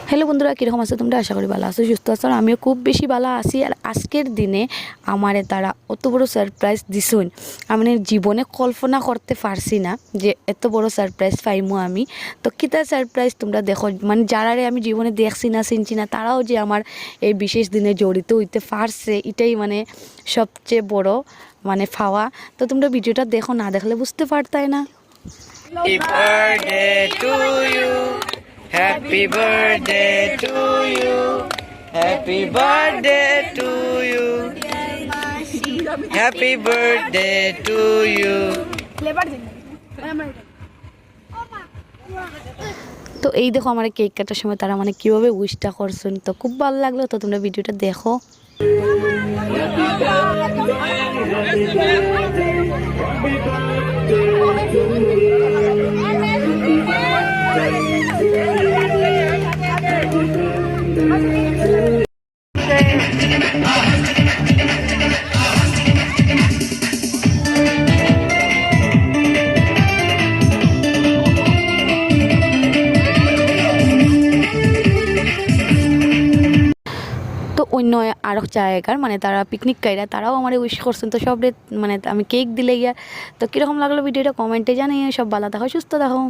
Hello বন্ধুরা, কীরকম আছো তোমরা? আশা করি ভালো আছো, সুস্থ আছো। আর আমিও খুব বেশি ভালো আছি। আর আজকের দিনে আমারে তারা অত বড় সারপ্রাইজ দিছুন, আমি জীবনে কল্পনা করতে পারছি না যে এত বড় সারপ্রাইজ পাইমু আমি। তো কিতা সারপ্রাইজ তোমরা দেখো, মানে যারারে আমি জীবনে দেখছি না চিনছি না, তারাও যে আমার এই বিশেষ দিনে জড়িত হইতে পারছে, এটাই মানে সবচেয়ে বড় মানে পাওয়া। তো তোমরা ভিডিওটা দেখো, না দেখলে বুঝতে পারতাই না। Happy birthday to you. Happy birthday to you. Happy birthday to you. Happy birthday to you. তো এই দেখো আমার কেক কাটার সময় তারা মানে কীভাবে উইশটা করছেন, তো খুব ভালো লাগলো। তো তোমরা ভিডিওটা দেখো। তো অন্য আরও জায়গার মানে তারা পিকনিক গাইরা তারাও আমার উইশ করছেন। তো সব মানে আমি কেক দিলে গিয়া। তো কীরকম লাগলো ভিডিওটা কমেন্টে জানিয়ে। সব ভালো থাকো, সুস্থ থাকো।